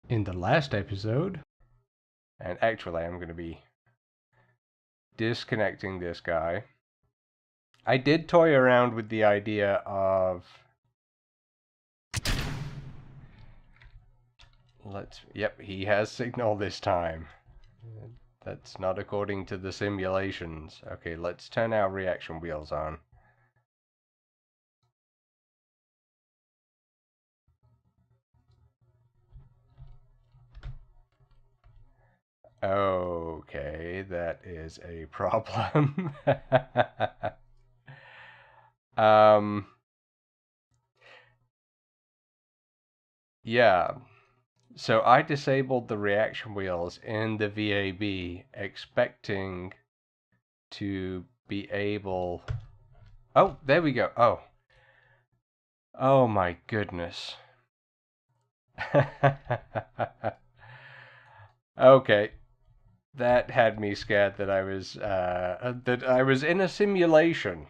In the last episode, and actually I'm going to be disconnecting this guy. I did toy around with the idea of yep, he has signal this time. That's not according to the simulations. Okay, let's turn our reaction wheels on. Okay, that is a problem. um, yeah. So I disabled the reaction wheels in the VAB, expecting to be able... Oh, there we go. Oh. Oh my goodness. Okay. That had me scared that I was in a simulation,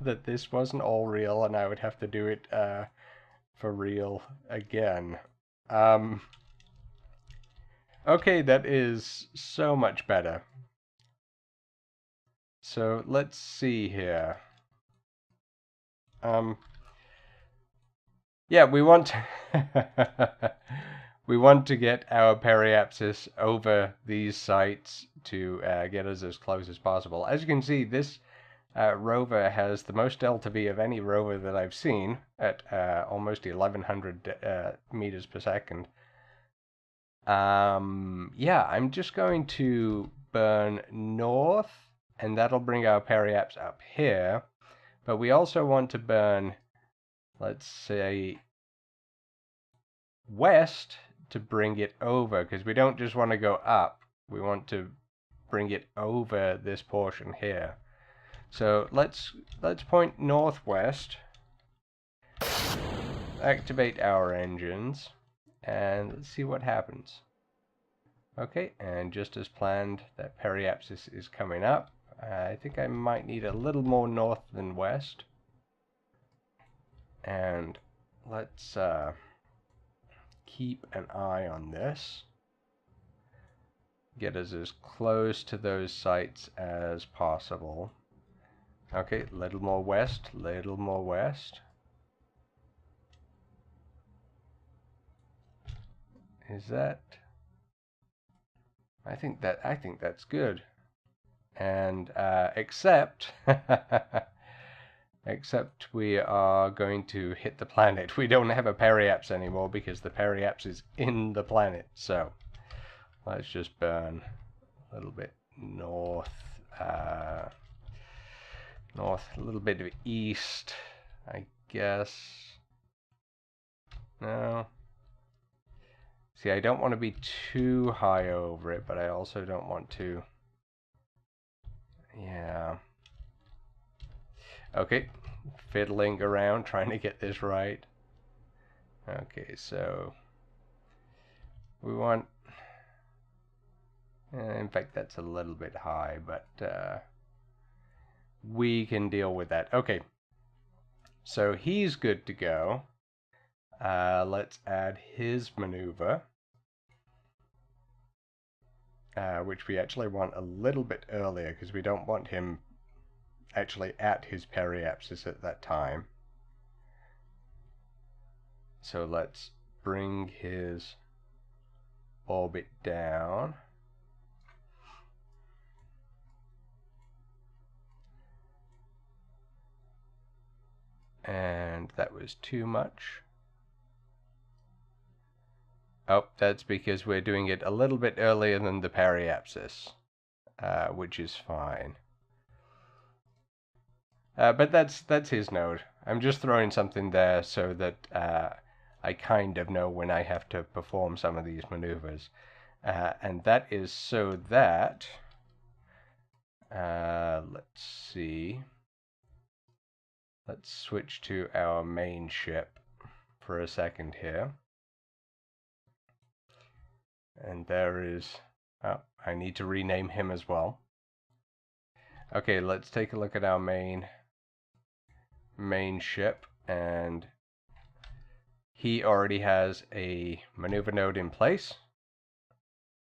that this wasn't all real, and I would have to do it for real again. Okay, that is so much better. So let's see here. Yeah, we want we want to get our periapsis over these sites to get us as close as possible. As you can see, this rover has the most delta V of any rover that I've seen at almost 1100 meters per second. Yeah, I'm just going to burn north, and that'll bring our periaps up here. But we also want to burn, let's say, west to bring it over, because we don't just want to go up, we want to bring it over this portion here. So let's point northwest, activate our engines, and let's see what happens. Okay, and just as planned, that periapsis is coming up. I think I might need a little more north than west. And let's keep an eye on this. Get us as close to those sites as possible. Okay, little more west, little more west. Is that... I think that's good. And except except we are going to hit the planet. We don't have a periaps anymore because the periaps is in the planet. So let's just burn a little bit north, north, a little bit of east, I guess. No. See, I don't want to be too high over it, but I also don't want to... Yeah. Okay, fiddling around trying to get this right. Okay, so we want... in fact, that's a little bit high, but we can deal with that. Okay, so he's good to go. Let's add his maneuver, which we actually want a little bit earlier because we don't want him actually at his periapsis at that time. So let's bring his orbit down. And that was too much. Oh, that's because we're doing it a little bit earlier than the periapsis, which is fine. But that's his node. I'm just throwing something there so that I kind of know when I have to perform some of these maneuvers. And that is so that... let's see. Let's switch to our main ship for a second here. And there is... Oh, I need to rename him as well. Okay, let's take a look at our main ship, and he already has a maneuver node in place.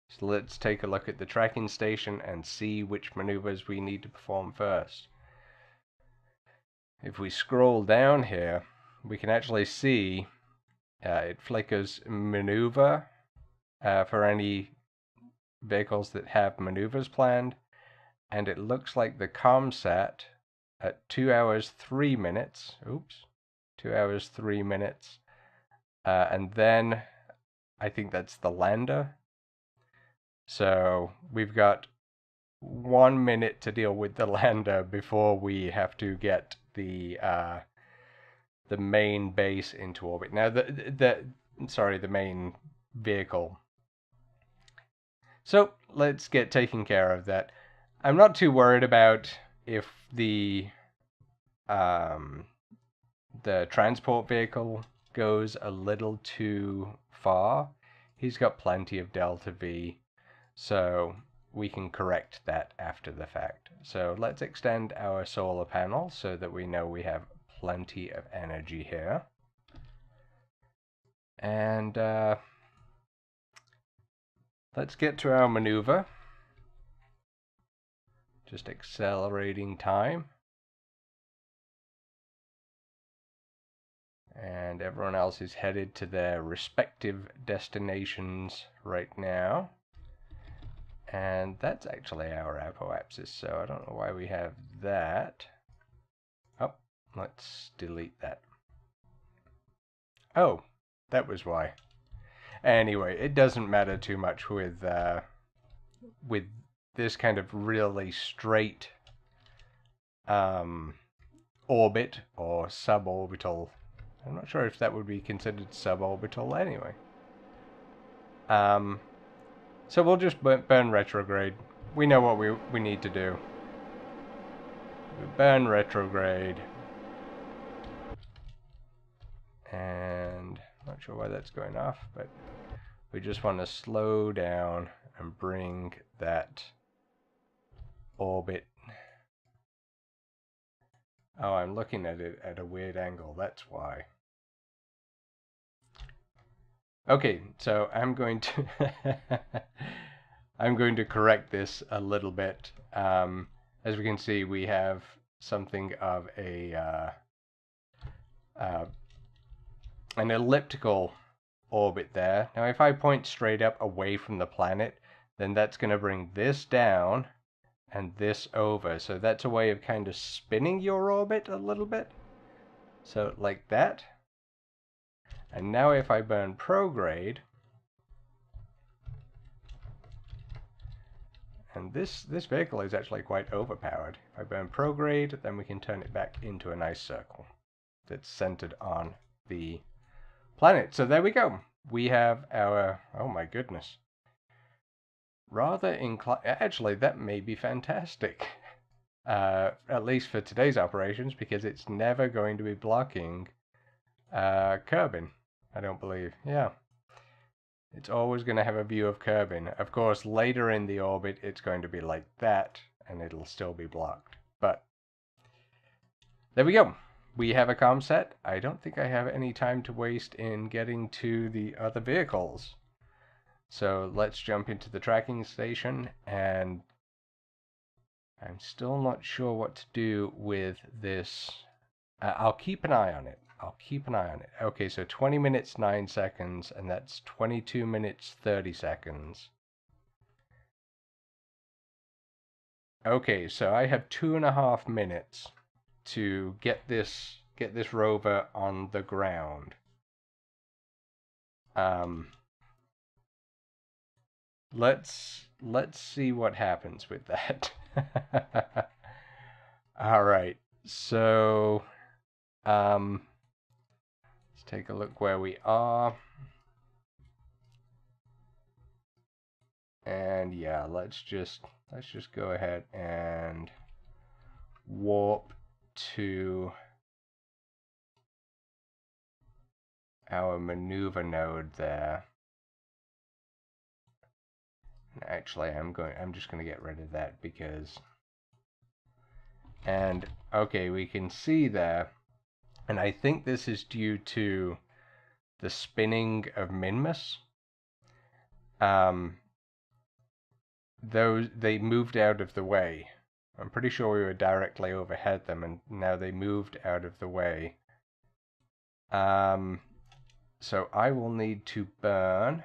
So let's take a look at the tracking station and see which maneuvers we need to perform first. If we scroll down here, we can actually see it flickers maneuver for any vehicles that have maneuvers planned, and it looks like the ComSat at 2 hours 3 minutes, 2 hours 3 minutes, and then I think that's the lander. So we've got 1 minute to deal with the lander before we have to get the main base into orbit. Now the main vehicle. So let's get taking care of that. I'm not too worried about if the transport vehicle goes a little too far. He's got plenty of delta V, so we can correct that after the fact. So let's extend our solar panel so that we know we have plenty of energy here. And let's get to our maneuver. Just accelerating time. And everyone else is headed to their respective destinations right now. And that's actually our apoapsis, so I don't know why we have that. Oh, let's delete that. Oh, that was why. Anyway, it doesn't matter too much with this kind of really straight orbit or suborbital. I'm not sure if that would be considered suborbital anyway. So we'll just burn retrograde. We know what we need to do. We burn retrograde. And I'm not sure why that's going off, but we just want to slow down and bring that orbit. Oh, I'm looking at it at a weird angle, that's why. Okay, so I'm going to I'm going to correct this a little bit. As we can see, we have something of a an elliptical orbit there. Now, if I point straight up away from the planet, then that's going to bring this down and this over. So that's a way of kind of spinning your orbit a little bit. So like that. And now if I burn prograde, and this vehicle is actually quite overpowered. If I burn prograde, then we can turn it back into a nice circle that's centered on the planet. So there we go. We have our, oh my goodness. Rather inclined, actually that may be fantastic. At least for today's operations, because it's never going to be blocking Kerbin, I don't believe. Yeah. It's always going to have a view of Kerbin. Of course, later in the orbit, it's going to be like that, and it'll still be blocked. But there we go. We have a ComSat. I don't think I have any time to waste in getting to the other vehicles. So let's jump into the tracking station, and I'm still not sure what to do with this. I'll keep an eye on it. Okay, so 20 minutes 9 seconds, and that's 22 minutes 30 seconds. Okay, so I have 2.5 minutes to get this rover on the ground. Let's see what happens with that. All right, so let's take a look where we are. And yeah, let's just go ahead and warp to our maneuver node there. Actually, I'm just going to get rid of that because, and okay, we can see there, and I think this is due to the spinning of Minmus. They moved out of the way. I'm pretty sure we were directly overhead them, and now they moved out of the way. So I will need to burn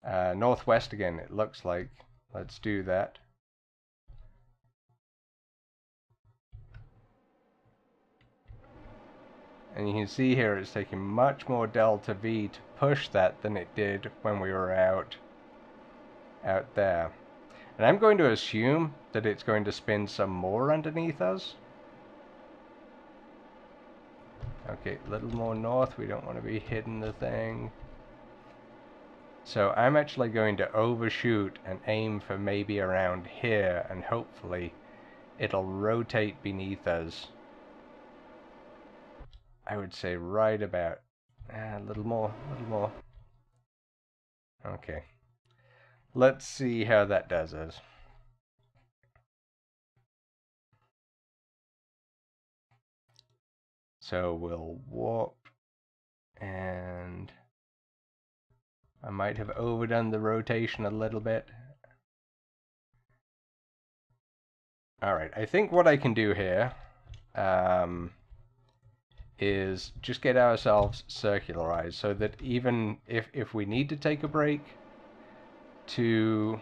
northwest again, it looks like. Let's do that. And you can see here it's taking much more delta V to push that than it did when we were out there. And I'm going to assume that it's going to spin some more underneath us. Okay, a little more north. We don't want to be hitting the thing. So I'm actually going to overshoot and aim for maybe around here, and hopefully it'll rotate beneath us. I would say right about a little more. Okay. Let's see how that does us. So we'll warp, and I might have overdone the rotation a little bit. Alright, I think what I can do here is just get ourselves circularized so that even if we need to take a break to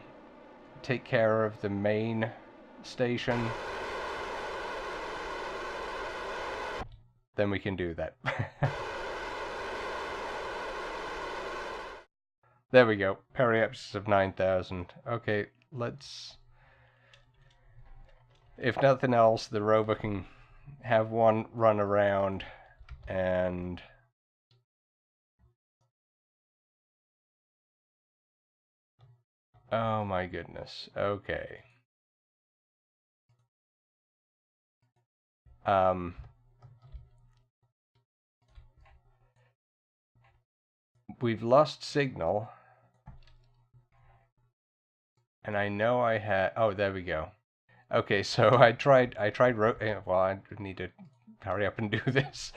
take care of the main station, then we can do that. There we go. Periapsis of 9,000. Okay, let's... If nothing else, the rover can have one run around and... Oh my goodness. Okay. We've lost signal. And I know I had... Oh, there we go. Okay, so I tried... Well, I need to hurry up and do this.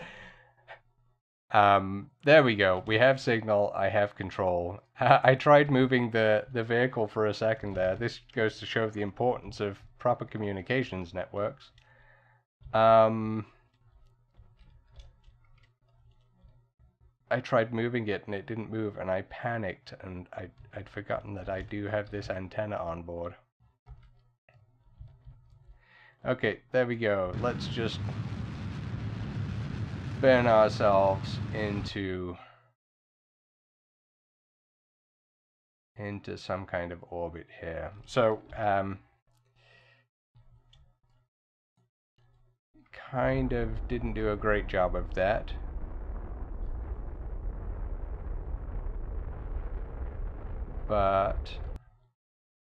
There we go. We have signal. I have control. I tried moving the vehicle for a second there. This goes to show the importance of proper communications networks. I tried moving it and it didn't move, and I panicked, and I'd forgotten that I do have this antenna on board. Okay, there we go. Let's just burn ourselves into some kind of orbit here. So, kind of didn't do a great job of that. But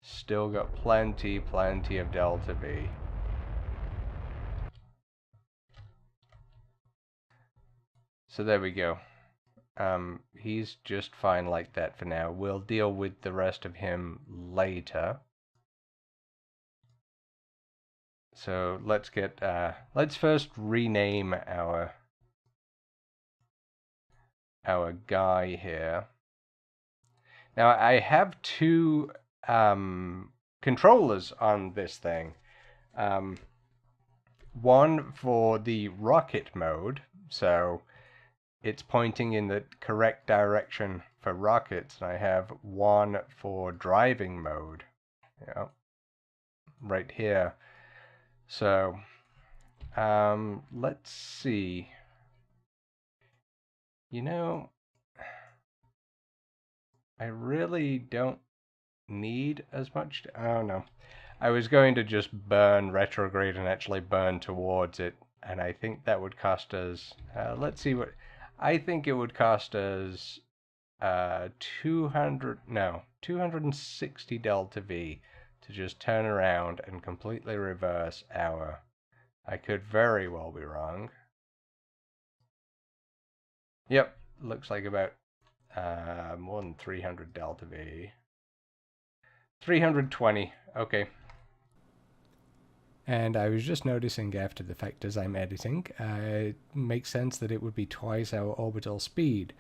still got plenty of delta V. So there we go. He's just fine like that for now. We'll deal with the rest of him later. So let's get let's first rename our guy here. Now I have two controllers on this thing. One for the rocket mode, so it's pointing in the correct direction for rockets, and I have one for driving mode, right here. So let's see. You know, I really don't need as much. Oh no, I was going to just burn retrograde and actually burn towards it, and I think that would cost us. Let's see what. I think it would cost us 260 delta V to just turn around and completely reverse our... I could very well be wrong. Yep, looks like about more than 300 delta V. 320, okay. And I was just noticing after the fact as I'm editing, it makes sense that it would be twice our orbital speed,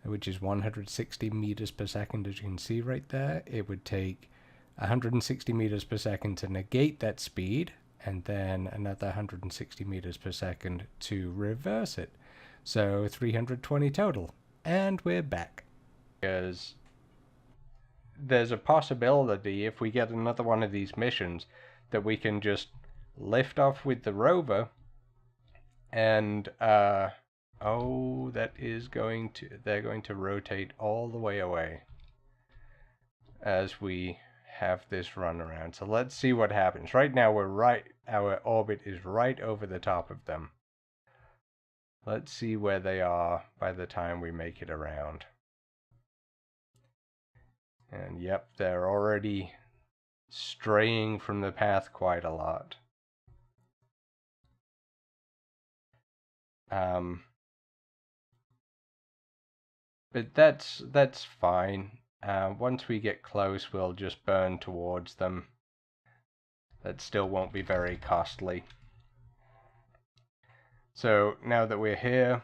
which is 160 meters per second, as you can see right there. It would take 160 meters per second to negate that speed, and then another 160 meters per second to reverse it. So 320 total. And we're back. Because there's a possibility, if we get another one of these missions, that we can just lift off with the rover and oh, that is going to, they're going to rotate all the way away as we have this run around. So let's see what happens. Right now our orbit is right over the top of them. Let's see where they are by the time we make it around. And yep, they're already straying from the path quite a lot. But that's fine. Once we get close, we'll just burn towards them. That still won't be very costly. So now that we're here,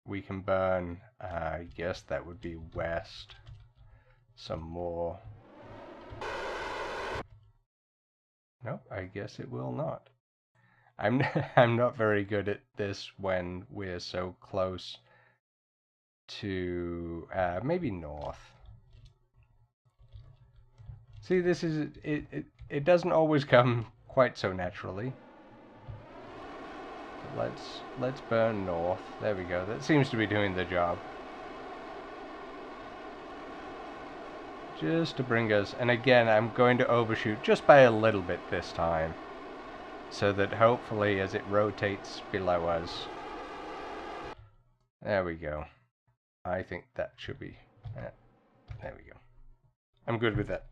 we can burn, I guess that would be west, some more. Nope, I guess it will not. I'm not very good at this when we're so close to maybe north. See, this is it doesn't always come quite so naturally. So let's burn north. There we go. That seems to be doing the job. Just to bring us, and again, I'm going to overshoot just by a little bit this time, so that hopefully as it rotates below us. There we go. I think that should be, there we go. I'm good with that.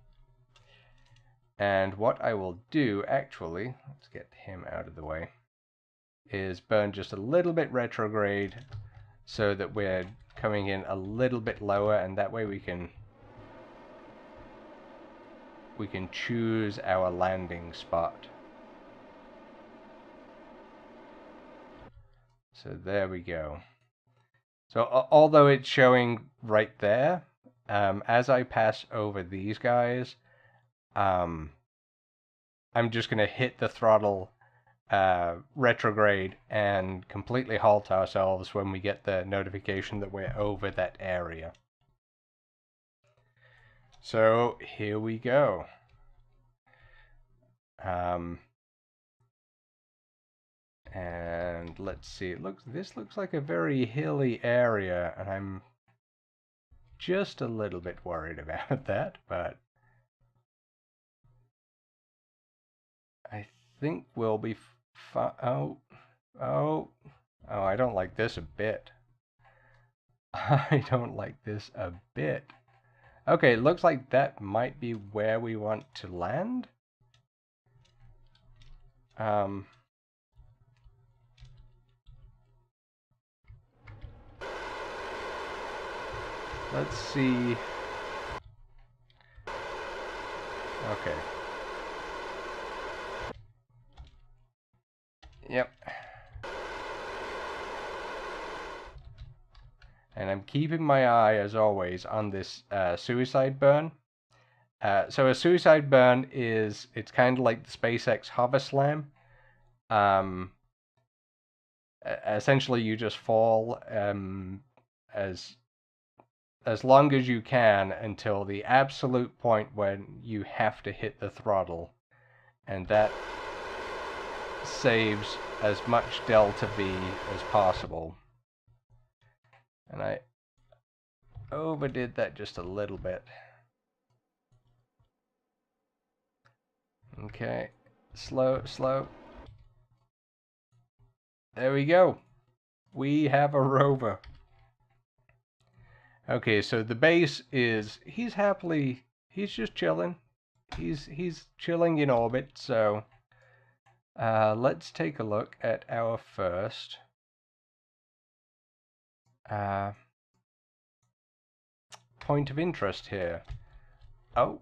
And what I will do, actually, let's get him out of the way, is burn just a little bit retrograde so that we're coming in a little bit lower, and that way we can choose our landing spot. So there we go. So although it's showing right there, as I pass over these guys, I'm just going to hit the throttle retrograde and completely halt ourselves when we get the notification that we're over that area. So here we go. And let's see, this looks like a very hilly area, and I'm just a little bit worried about that, but I think we'll be fine. Oh, I don't like this a bit. I don't like this a bit. Okay, it looks like that might be where we want to land. Let's see. Okay. Yep. And I'm keeping my eye, as always, on this suicide burn. So a suicide burn is, it's kind of like the SpaceX hover slam. Essentially, you just fall as long as you can until the absolute point when you have to hit the throttle, and that saves as much delta V as possible. And I overdid that just a little bit. Okay, slow. There we go. We have a rover. Okay, so the base is, he's just chilling. He's chilling in orbit, so let's take a look at our first point of interest here. Oh.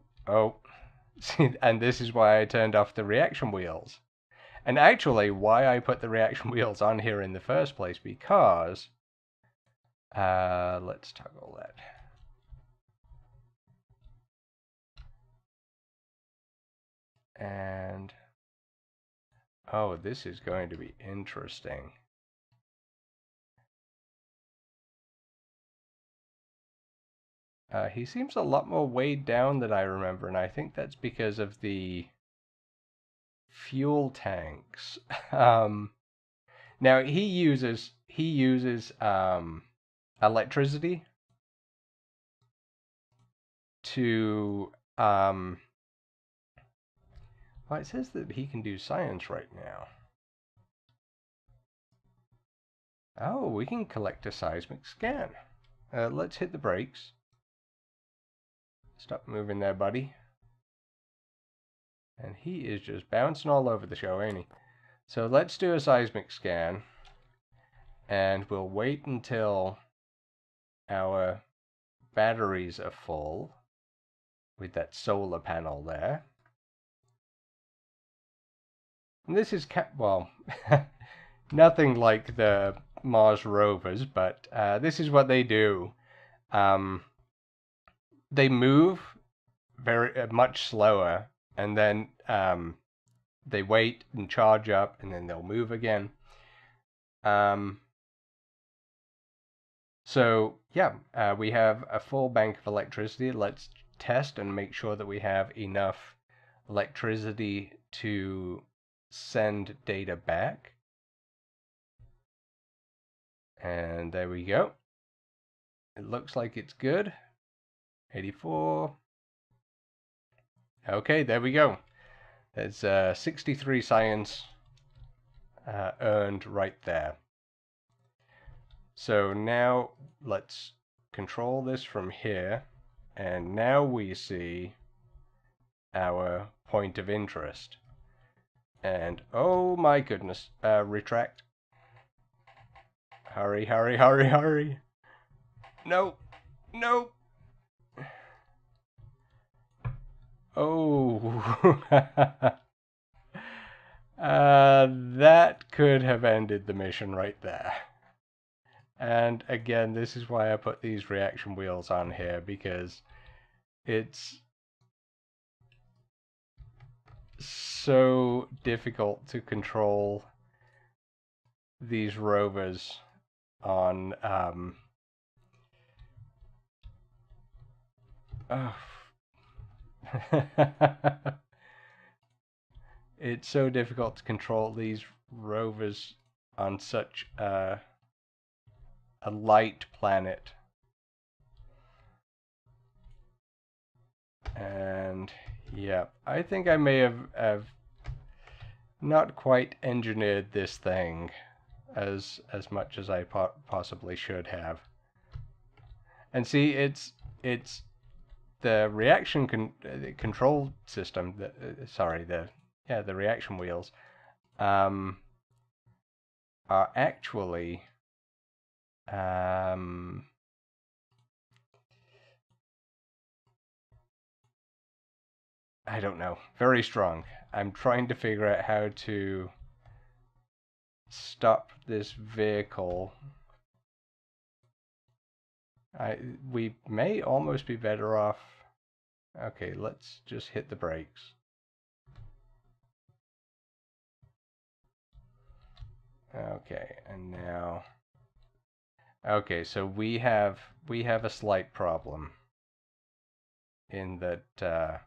See, and this is why I turned off the reaction wheels. And actually, why I put the reaction wheels on here in the first place, because let's toggle that. And oh, this is going to be interesting. He seems a lot more weighed down than I remember, and I think that's because of the fuel tanks. Now he uses electricity to well, it says that he can do science right now. Oh, we can collect a seismic scan. Let's hit the brakes. Stop moving there, buddy. And he is just bouncing all over the show, ain't he? So let's do a seismic scan. And we'll wait until our batteries are full with that solar panel there. And this is, well, nothing like the Mars rovers, but this is what they do. They move very much slower, and then they wait and charge up, and then they'll move again. So yeah, we have a full bank of electricity. Let's test and make sure that we have enough electricity to send data back. And there we go. It looks like it's good. 84. Okay, there we go. There's 63 science earned right there. So now let's control this from here. And now we see our point of interest. And oh my goodness, retract. Hurry, hurry, hurry, hurry. No, no. Oh. That could have ended the mission right there. And again, this is why I put these reaction wheels on here, because it's so difficult to control these rovers on it's so difficult to control these rovers on such a light planet. And yeah, I think I may have not quite engineered this thing as much as I possibly should have. And see, it's the reaction control system. The reaction wheels are actually I don't know, very strong. I'm trying to figure out how to stop this vehicle. We may almost be better off. Okay, let's just hit the brakes. Okay, and now. Okay, so we have a slight problem in that.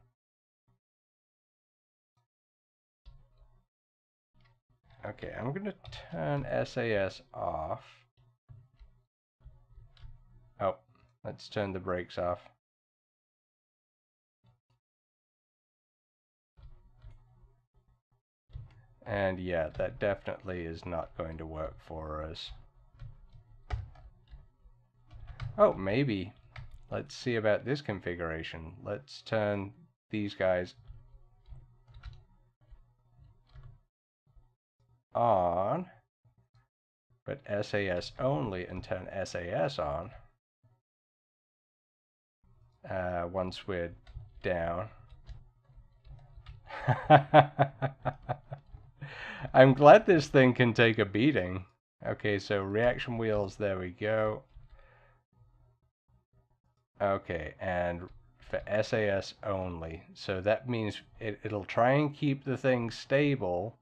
Okay, I'm going to turn SAS off. Oh, let's turn the brakes off. And yeah, that definitely is not going to work for us. Oh, maybe. Let's see about this configuration. Let's turn these guys on, but SAS only, and turn SAS on once we're down. I'm glad this thing can take a beating. Okay, so reaction wheels, there we go. Okay, and for SAS only. So that means it'll try and keep the thing stable,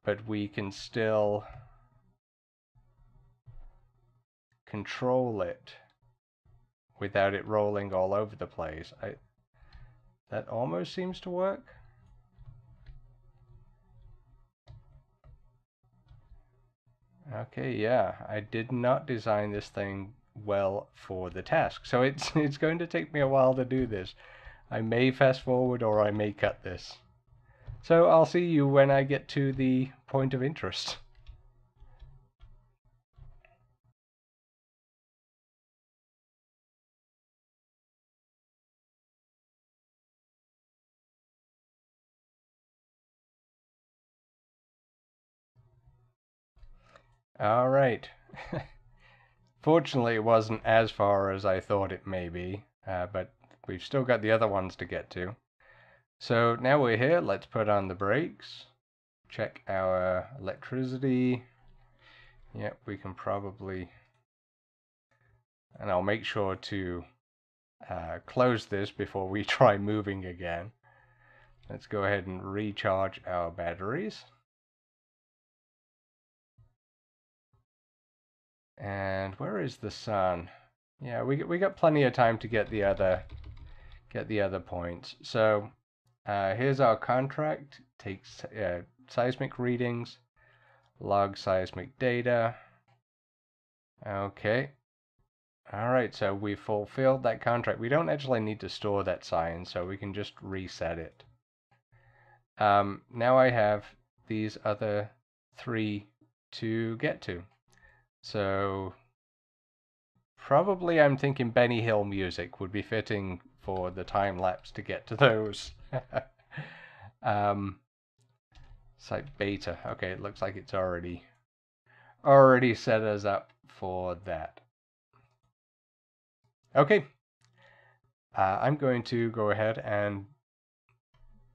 but we can still control it without it rolling all over the place. That almost seems to work. Okay, yeah, I did not design this thing well for the task, so it's going to take me a while to do this. I may fast forward or I may cut this. So I'll see you when I get to the point of interest. All right. Fortunately, it wasn't as far as I thought it may be, but we've still got the other ones to get to. So now we're here, let's put on the brakes, check our electricity. Yep, we can probably, and I'll make sure to close this before we try moving again. Let's go ahead and recharge our batteries. And where is the sun? Yeah, we got plenty of time to get the other points. So here's our contract. Takes seismic readings, log seismic data. Okay. All right, so we fulfilled that contract. We don't actually need to store that sign, so we can just reset it. Now I have these other 3 to get to. So probably I'm thinking Benny Hill music would be fitting for the time lapse to get to those. Site beta. Okay, it looks like it's already set us up for that. Okay. I'm going to go ahead and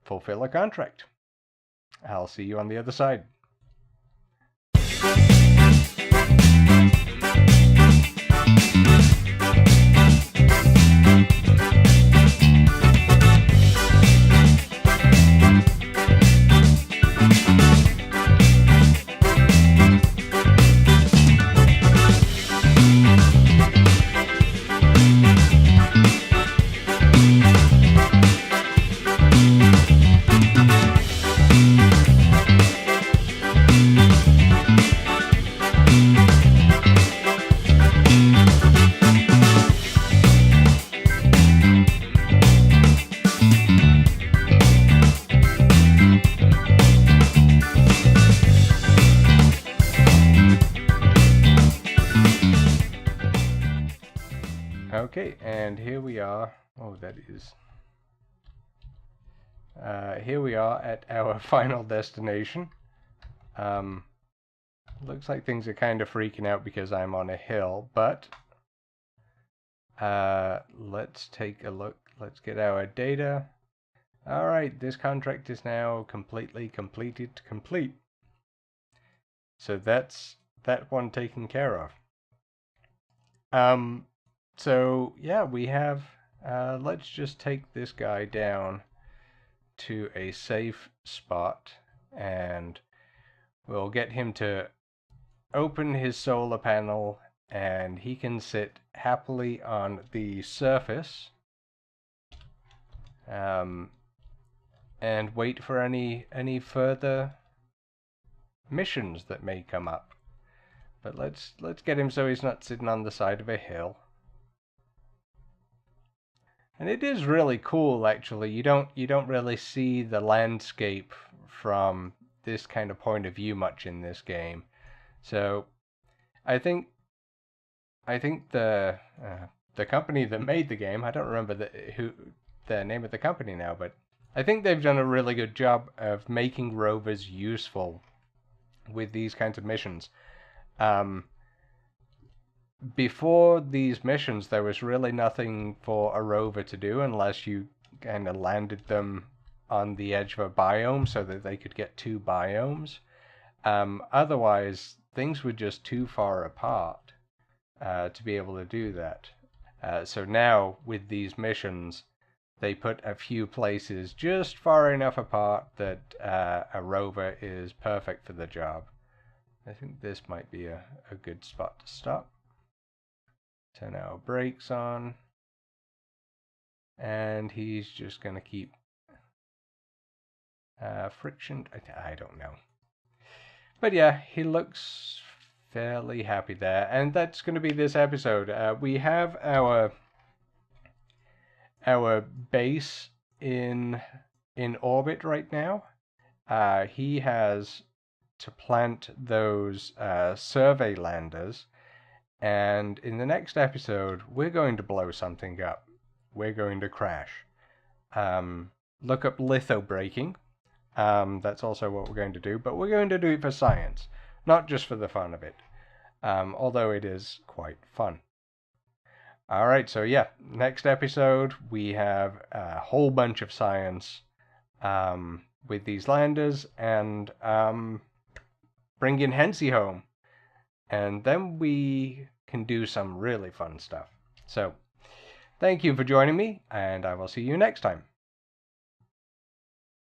fulfill a contract. I'll see you on the other side. Okay, and here we are. Oh, that is. Here we are at our final destination. Looks like things are kind of freaking out because I'm on a hill, but let's take a look. Let's get our data. All right, this contract is now completely complete. So that's that one taken care of. So yeah, we have, let's just take this guy down to a safe spot and we'll get him to open his solar panel and he can sit happily on the surface and wait for any further missions that may come up. But let's get him so he's not sitting on the side of a hill. And it is really cool, actually. You don't really see the landscape from this kind of point of view much in this game. So I think the company that made the game, I don't remember the name of the company now, but I think they've done a really good job of making rovers useful with these kinds of missions. Before these missions, there was really nothing for a rover to do unless you kind of landed them on the edge of a biome so that they could get 2 biomes. Otherwise, things were just too far apart to be able to do that. So now, with these missions, they put a few places just far enough apart that a rover is perfect for the job. I think this might be a good spot to stop. Turn our brakes on. And he's just going to keep friction. I don't know. But yeah, he looks fairly happy there. And that's going to be this episode. We have our base in orbit right now. He has to plant those survey landers. And in the next episode, we're going to blow something up. We're going to crash. Look up litho braking. That's also what we're going to do, but we're going to do it for science, not just for the fun of it, although it is quite fun. Alright, so yeah, next episode we have a whole bunch of science with these landers, and bring in Hensi home. And then we can do some really fun stuff. So, thank you for joining me, and I will see you next time.